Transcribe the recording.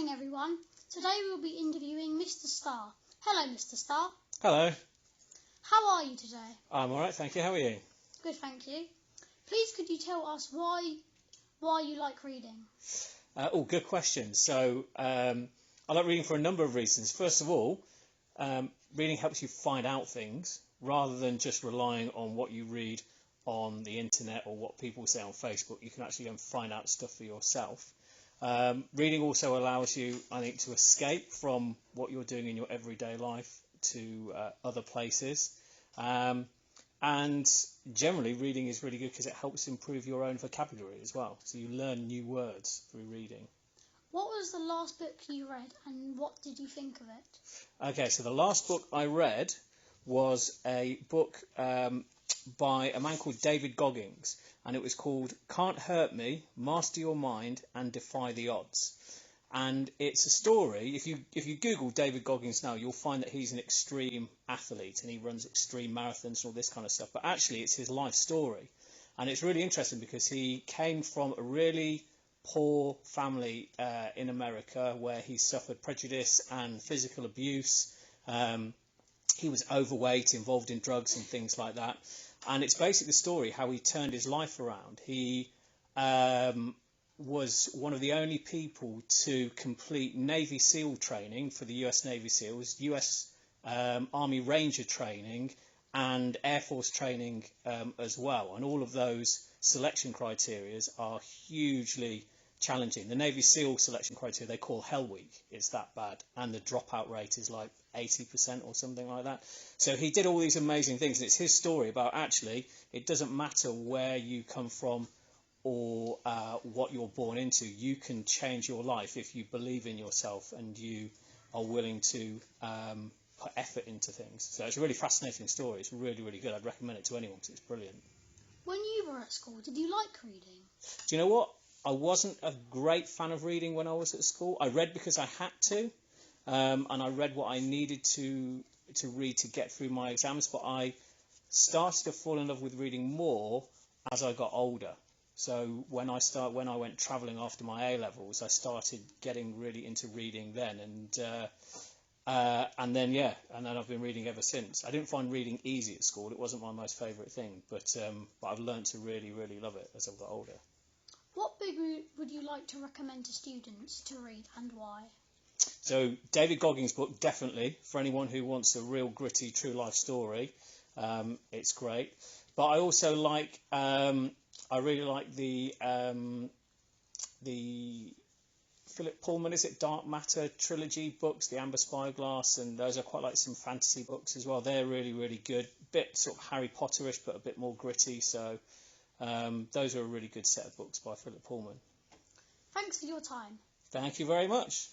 morning, everyone. Today we will be interviewing Mr Star. Hello, Mr Star. Hello. How are you today? I'm alright, thank you. How are you? Good, thank you. Please could you tell us why you like reading? Good question. So I like reading for a number of reasons. First of all, reading helps you find out things rather than just relying on what you read on the internet or what people say on Facebook. You can actually go and find out stuff for yourself. Reading also allows you, I think, to escape from what you're doing in your everyday life to other places. And generally, reading is really good because it helps improve your own vocabulary as well. So you learn new words through reading. What was the last book you read and what did you think of it? Okay, so the last book I read was a book by a man called David Goggins, and it was called Can't Hurt Me, Master Your Mind and Defy the Odds. And it's a story, if you Google David Goggins now, you'll find that he's an extreme athlete and he runs extreme marathons and all this kind of stuff. But actually, it's his life story. And it's really interesting because he came from a really poor family in America where he suffered prejudice and physical abuse. He was overweight, involved in drugs and things like that. And it's basically the story how he turned his life around. He was one of the only people to complete Navy SEAL training for the US Navy SEALs, US Army Ranger training and Air Force training as well. And all of those selection criteria are hugely challenging. The Navy SEAL selection criteria they call Hell Week. It's that bad. And the dropout rate is like 80% or something like that. So he did all these amazing things. And it's his story about actually it doesn't matter where you come from or what you're born into. You can change your life if you believe in yourself and you are willing to put effort into things. So it's a really fascinating story. It's really, really good. I'd recommend it to anyone because it's brilliant. When you were at school, did you like reading? Do you know what? I wasn't a great fan of reading when I was at school. I read because I had to, and I read what I needed to read to get through my exams. But I started to fall in love with reading more as I got older. So when I went travelling after my A levels, I started getting really into reading then, and then I've been reading ever since. I didn't find reading easy at school; it wasn't my most favourite thing, but I've learned to really, really love it as I've got older. What book would you like to recommend to students to read and why? So David Goggins' book, definitely, for anyone who wants a real gritty, true life story. It's great. But I also like, I really like the Philip Pullman, is it Dark Matter trilogy books, the Amber Spyglass, and those are quite like some fantasy books as well. They're really, really good. Bit sort of Harry Potterish, but a bit more gritty. So those are a really good set of books by Philip Pullman. Thanks for your time. Thank you very much.